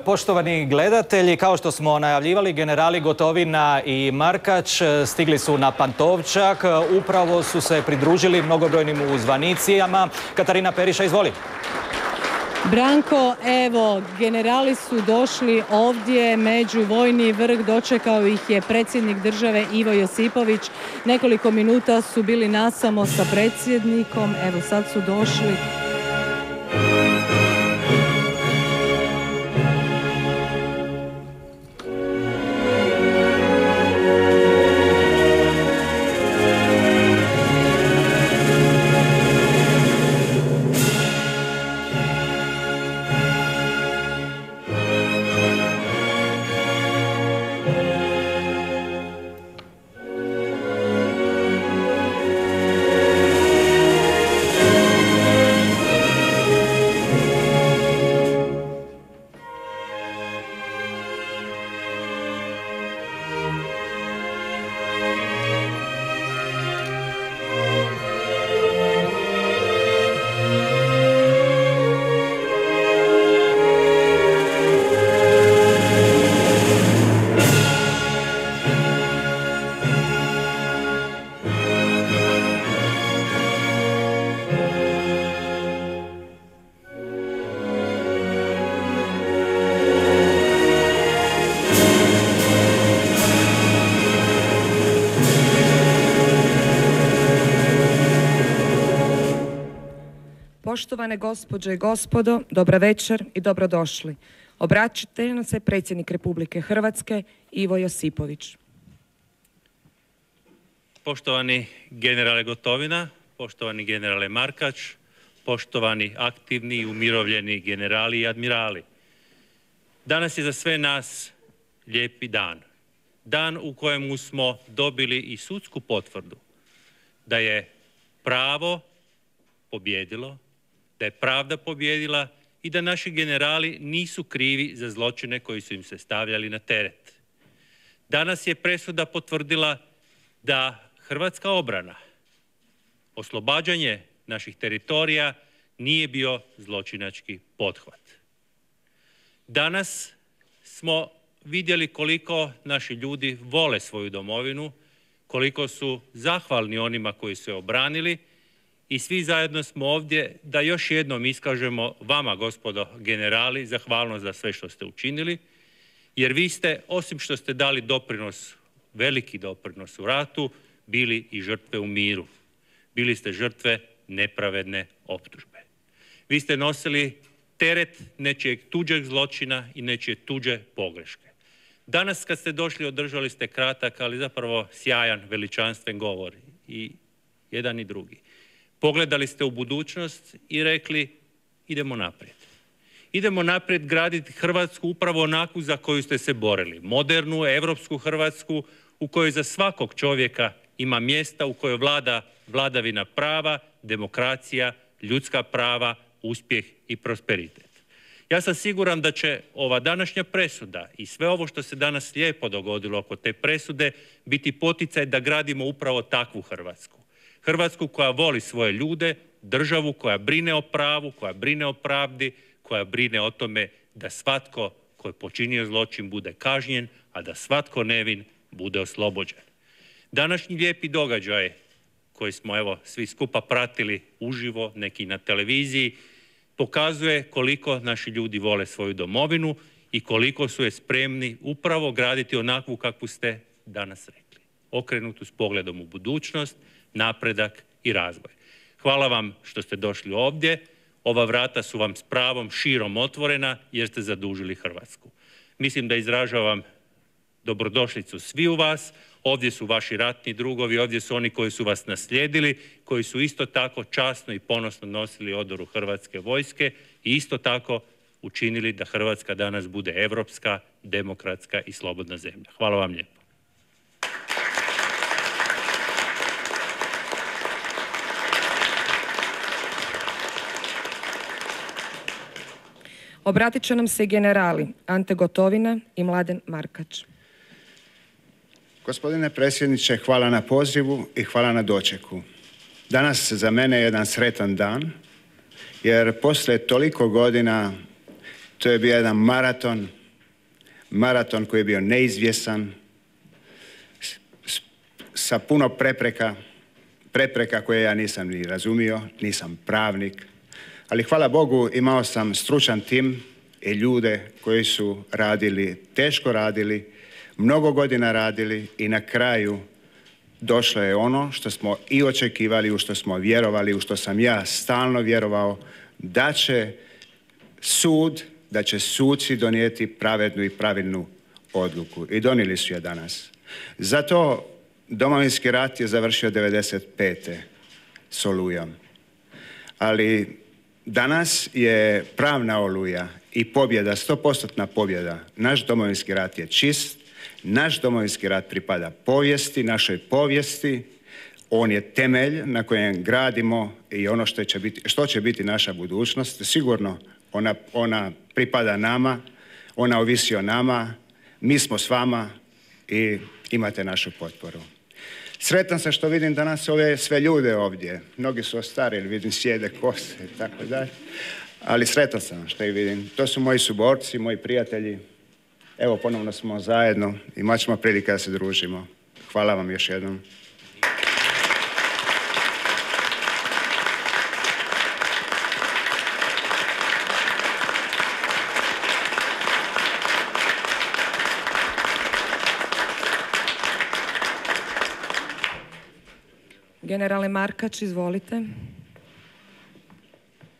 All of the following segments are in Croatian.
Poštovani gledatelji, kao što smo najavljivali, generali Gotovina i Markač stigli su na Pantovčak. Upravo su se pridružili mnogobrojnim uzvanicijama. Katarina Periša, izvoli. Branko, evo, generali su došli ovdje među vojni vrh, dočekao ih je predsjednik države Ivo Josipović. Nekoliko minuta su bili nasamo sa predsjednikom, evo sad su došli. Poštovane gospođe i gospodo, dobra večer i dobrodošli. Obraćate nam se predsjednik Republike Hrvatske Ivo Josipović. Poštovani generale Gotovina, poštovani generale Markač, poštovani aktivni i umirovljeni generali i admirali. Danas je za sve nas lijepi dan. Dan u kojemu smo dobili i sudsku potvrdu da je pravo pobjedilo, da je pravda pobjedila i da naši generali nisu krivi za zločine koji su im se stavljali na teret. Danas je presuda potvrdila da hrvatska obrana, oslobađanje naših teritorija nije bio zločinački pothvat. Danas smo vidjeli koliko naši ljudi vole svoju domovinu, koliko su zahvalni onima koji su je obranili i svi zajedno smo ovdje da još jednom iskažemo vama, gospodo generali, zahvalnost za sve što ste učinili, jer vi ste, osim što ste dali doprinos, veliki doprinos u ratu, bili i žrtve u miru. Bili ste žrtve nepravedne optužbe. Vi ste nosili teret nečijeg tuđeg zločina i nečije tuđe pogreške. Danas kad ste došli održali ste kratak, ali zapravo sjajan, veličanstven govor, i jedan i drugi. Pogledali ste u budućnost i rekli idemo naprijed. Idemo naprijed graditi Hrvatsku upravo onakvu za koju ste se borili. Modernu, europsku Hrvatsku u kojoj za svakog čovjeka ima mjesta, u kojoj vlada vladavina prava, demokracija, ljudska prava, uspjeh i prosperitet. Ja sam siguran da će ova današnja presuda i sve ovo što se danas lijepo dogodilo oko te presude biti poticaj da gradimo upravo takvu Hrvatsku. Hrvatsku koja voli svoje ljude, državu koja brine o pravu, koja brine o pravdi, koja brine o tome da svatko ko je počinio zločin bude kažnjen, a da svatko nevin bude oslobođen. Današnji lijepi događaj koji smo evo svi skupa pratili uživo, neki na televiziji, pokazuje koliko naši ljudi vole svoju domovinu i koliko su je spremni upravo graditi onakvu kakvu ste danas rekli. Okrenutu s pogledom u budućnost, napredak i razvoj. Hvala vam što ste došli ovdje. Ova vrata su vam s pravom širom otvorena jer ste zadužili Hrvatsku. Mislim da izražavam dobrodošlicu svi u vas. Ovdje su vaši ratni drugovi, ovdje su oni koji su vas naslijedili, koji su isto tako časno i ponosno nosili odoru Hrvatske vojske i isto tako učinili da Hrvatska danas bude europska, demokratska i slobodna zemlja. Hvala vam lijepo. Obratit će nam se generali Ante Gotovina i Mladen Markač. Gospodine predsjedniče, hvala na pozivu i hvala na dočeku. Danas za mene je jedan sretan dan, jer poslije toliko godina To je bio jedan maraton koji je bio neizvjesan, sa puno prepreka koje ja nisam ni razumio, nisam pravnik, ali hvala Bogu imao sam stručan tim i ljude koji su radili, teško radili, mnogo godina radili i na kraju došlo je ono što smo i očekivali, u što smo vjerovali, u što sam ja stalno vjerovao, da će suci donijeti pravednu i pravilnu odluku. I donijeli su je danas. Zato Domovinski rat je završio 95. s Olujom. Ali danas je pravna Oluja i pobjeda, 100% pobjeda. Naš Domovinski rat je čist, naš Domovinski rat pripada povijesti, našoj povijesti. On je temelj na kojem gradimo i ono što će biti naša budućnost. Sigurno ona pripada nama, ona ovisi o nama, mi smo s vama i imate našu potporu. Sretan sam što vidim danas ove sve ljude ovdje. Mnogi su ostarili, vidim sjede kose i tako dalje. Ali sretan sam što ih vidim. To su moji suborci, moji prijatelji. Evo, ponovno smo zajedno i imat ćemo prilike da se družimo. Hvala vam još jednom. Generale Markač, izvolite.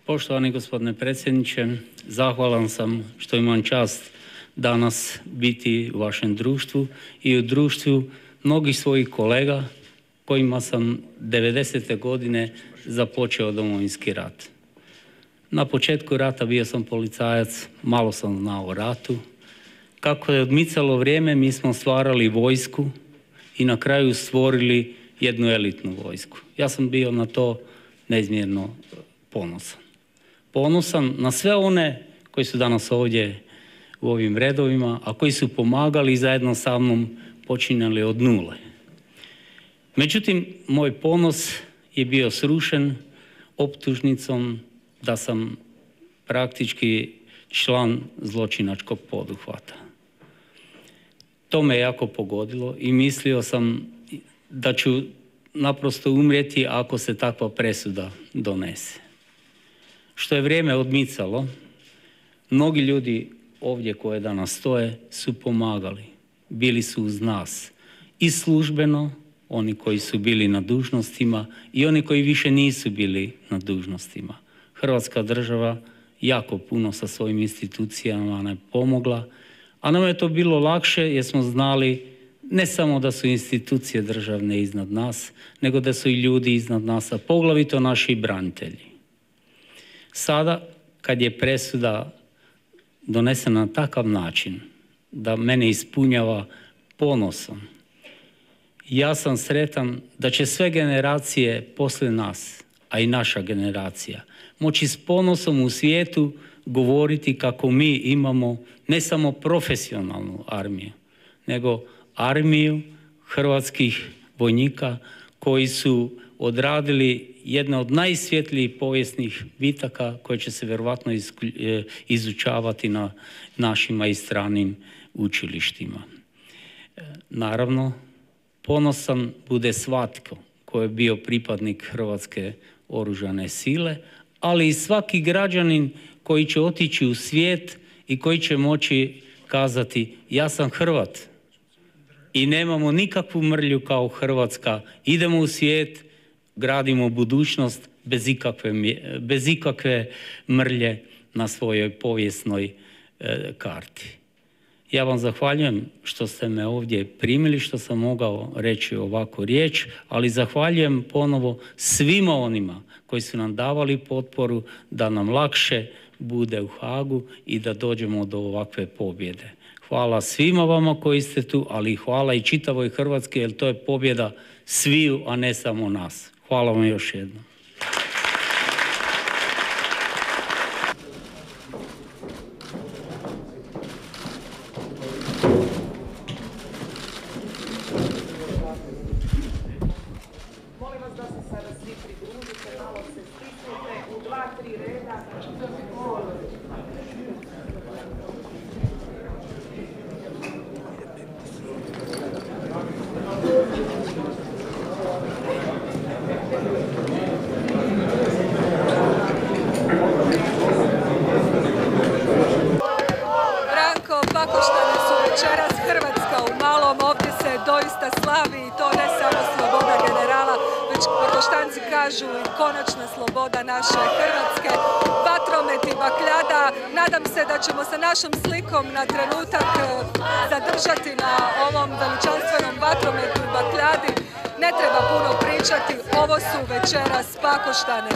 Poštovani gospodine predsjedniče, zahvalan sam što imam čast danas biti u vašem društvu i u društvu mnogih svojih kolega kojima sam 90. godine započeo Domovinski rat. Na početku rata bio sam policajac, malo sam znao o ratu. Kako je odmicalo vrijeme, mi smo stvarali vojsku i na kraju stvorili jednu elitnu vojsku. Ja sam bio na to neizmjerno ponosan. Ponosan na sve one koji su danas ovdje u ovim redovima, a koji su pomagali i zajedno sa mnom počinjali od nule. Međutim, moj ponos je bio srušen optužnicom da sam praktički član zločinačkog poduhvata. To me jako pogodilo i mislio sam da ću naprosto umrijeti ako se takva presuda donese. Što je vrijeme odmicalo, mnogi ljudi ovdje koje danas stoje su pomagali, bili su uz nas i službeno, oni koji su bili na dužnostima i oni koji više nisu bili na dužnostima. Hrvatska država jako puno sa svojim institucijama nam je pomogla, a nam je to bilo lakše jer smo znali ne samo da su institucije državne iznad nas, nego da su i ljudi iznad nas, a poglavito naši branitelji. Sada, kad je presuda donesena na takav način da mene ispunjava ponosom, ja sam sretan da će sve generacije poslije nas, a i naša generacija, moći s ponosom u svijetu govoriti kako mi imamo ne samo profesionalnu armiju, nego armiju hrvatskih vojnika koji su odradili jedne od najsvjetlijih povijesnih bitaka koje će se vjerovatno izučavati na našim i stranim učilištima. Naravno, ponosan bude svatko koji je bio pripadnik Hrvatske oružane sile, ali i svaki građanin koji će otići u svijet i koji će moći kazati ja sam Hrvat i nemamo nikakvu mrlju kao Hrvatska, idemo u svijet, gradimo budućnost bez ikakve mrlje na svojoj povijesnoj karti. Ja vam zahvaljujem što ste me ovdje primili, što sam mogao reći ovako riječ, ali zahvaljujem ponovo svima onima koji su nam davali potporu da nam lakše bude u Haagu i da dođemo do ovakve pobjede. Hvala svima vama koji ste tu, ali hvala i čitavoj Hrvatskoj, jer to je pobjeda sviju, a ne samo nas. Hvala vam još jednom. Molim vas da se sada svi pridružite, malo se stisnite u 2-3 reda. kažu i konačna sloboda naše Hrvatske, vatromet i bakljada. Nadam se da ćemo sa našom slikom na trenutak zadržati na ovom veličanstvenom vatrometu i bakljadi. Ne treba puno pričati, ovo su večeras Pakoštane.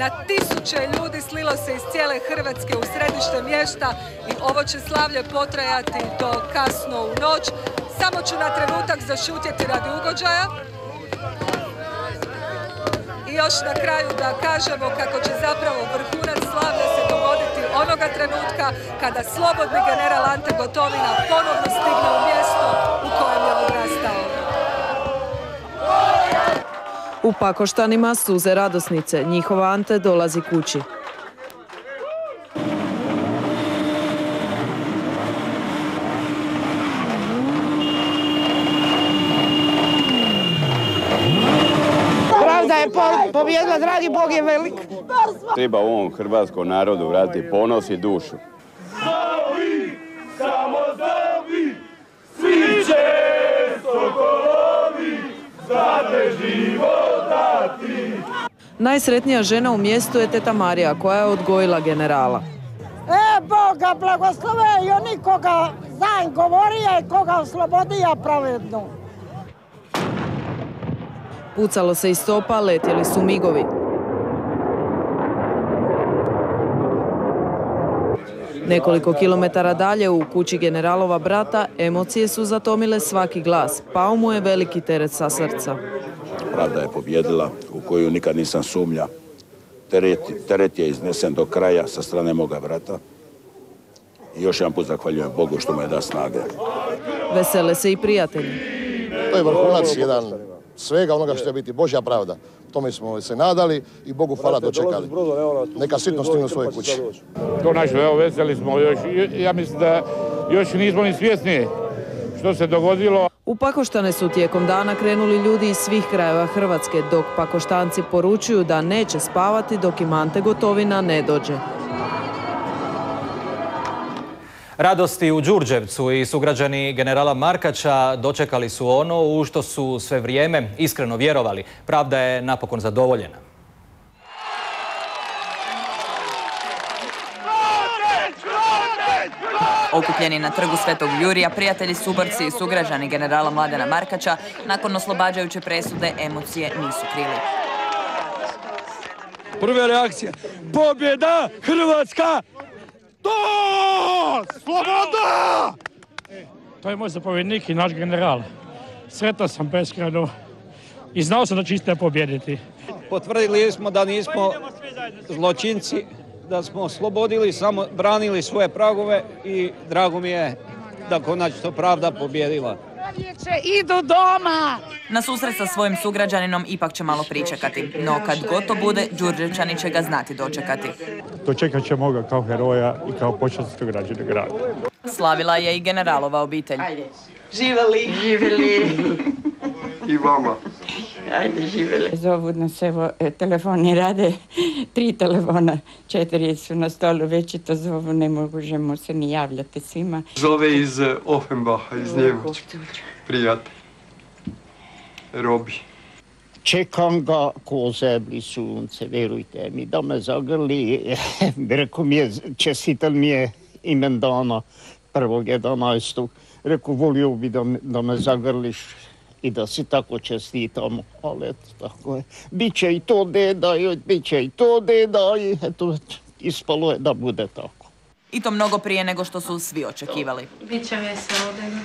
Na tisuće ljudi slilo se iz cijele Hrvatske u središte mjesta i ovo će slavlje potrajati do kasno u noć. Samo ću na trenutak zašutjeti radi ugođaja. I još na kraju da kažemo kako će zapravo vrhunac slavlja se dogoditi onoga trenutka kada slobodni general Ante Gotovina ponovno stigne u mjesto u kojem je odrastao. U Pakoštanima suze radosnice, njihov Ante dolazi kući. Pravda je pobjedila, dragi Bog je velik. Treba ovom hrvatskom narodu vratiti ponos i dušu. Zdravi, samo zdravi, svi će sokolovi, znate život dati. Najsretnija žena u mjestu je teta Marija, koja je odgojila generala. Boga blagoslove i oni koga znam govorija i koga oslobodija pravedno. Pucalo se iz topa, letjeli su migovi. Nekoliko kilometara dalje u kući generalova brata emocije su zatomile svaki glas. Pao mu je veliki teret sa srca. Pravda je pobjedila, u koju nikad nisam sumnja. Teret je iznesen do kraja sa strane moga brata. I još jedan put zahvaljujem Bogu što mu je da snage. Vesele se i prijatelji. To je vrhunac jedan svega onoga što će biti Božja pravda. Tome smo se nadali i Bogu hvala dočekali. Neka sitno stignu svoje kuće. Konačno, evo, veseli smo još. Ja mislim da još nismo ni svjesni što se dogodilo. U Pakoštane su tijekom dana krenuli ljudi iz svih krajeva Hrvatske, dok Pakoštanci poručuju da neće spavati dok im Ante Gotovina ne dođe. Radosti u Đurđevcu i sugrađani generala Markača dočekali su ono u što su sve vrijeme iskreno vjerovali. Pravda je napokon zadovoljena. Okupljeni na trgu Svetog Jurija, prijatelji, suborci i sugrađani generala Mladena Markača nakon oslobađajuće presude emocije nisu krili. Prva reakcija. Pobjeda Hrvatska! Sloboda! To je moj zapovjednik i naš general. Sretan sam beskrajno i znao sam da će iste pobijediti. Potvrdili smo da nismo zločinci, da smo oslobodili, samo branili svoje pragove i drago mi je da konačno pravda pobjedila. Idu doma! Na susret sa svojim sugrađaninom ipak će malo pričekati, no kad gotovo bude, Đurđevčani će ga znati dočekati. Dočekat ćemo ga kao heroja i kao počasnog građana grada. Slavila je i generalova obitelj. Živjeli! Živjeli! I vama. Ajde, živjeli. Zovu nas, evo, telefoni rade, 3 telefona, 4 su na stolu, već i to zovu, ne možemo se ni javljati svima. Zove iz Offenbacha, iz Njemačke. Prijatelj. Robi. Čekam ga ko zemlji sunce, verujte mi, da me zagrli. Rekao mi je, čestital mi je imen dana 1.11. Rekao, volio bi da me zagrliš i da si tako čestitamo, ali eto, tako je. Biće i to deda, biće i to deda, i eto, ispalo je da bude tako. I to mnogo prije nego što su svi očekivali. Biće veselo, deda.